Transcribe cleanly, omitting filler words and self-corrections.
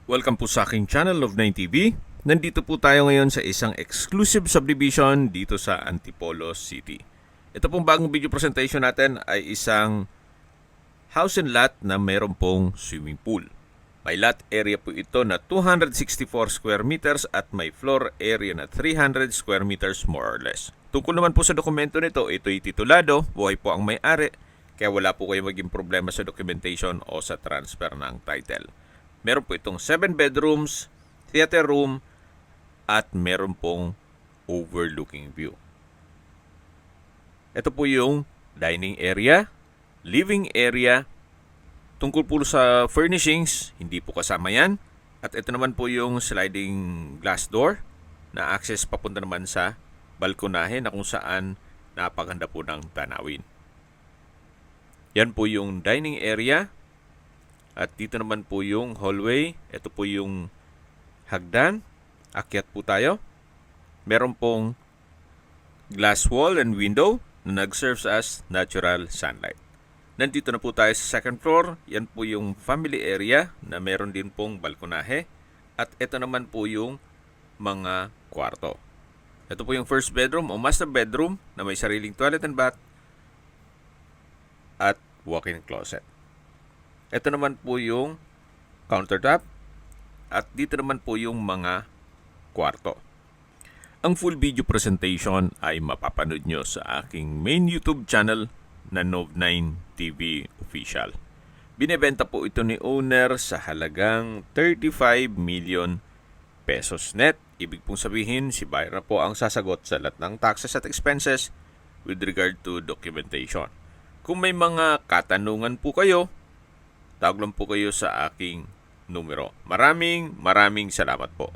Welcome po sa aking channel, Love9 TV. Nandito po tayo ngayon sa isang exclusive subdivision dito sa Antipolo City. Ito pong bagong video presentation natin ay isang house and lot na meron pong swimming pool. May lot area po ito na 264 square meters at may floor area na 300 square meters more or less. Tungkol naman po sa dokumento nito, ito'y titulado, buhay po ang may-ari, kaya wala po kayo maging problema sa documentation o sa transfer ng title. Meron po itong 7 bedrooms, theater room, at meron pong overlooking view. Ito po yung dining area, living area. Tungkol po sa furnishings, hindi po kasama yan. At ito naman po yung sliding glass door na access papunta naman sa balkonahe na kung saan napaganda po ng tanawin. Yan po yung dining area. At dito naman po yung hallway. Ito po yung hagdan. Akyat po tayo. Meron pong glass wall and window na nag-serves as natural sunlight. Nandito na po tayo sa second floor. Yan po yung family area na meron din pong balkonahe. At ito naman po yung mga kwarto. Ito po yung first bedroom o master bedroom na may sariling toilet and bath at walk-in closet. Ito naman po yung countertop at dito naman po yung mga kwarto. Ang full video presentation ay mapapanood nyo sa aking main YouTube channel na Love9 TV Official. Binebenta po ito ni owner sa halagang 35 million pesos net. Ibig pong sabihin, si buyer po ang sasagot sa lahat ng taxes at expenses with regard to documentation. Kung may mga katanungan po kayo, tawag lang po kayo sa aking numero. Maraming salamat po.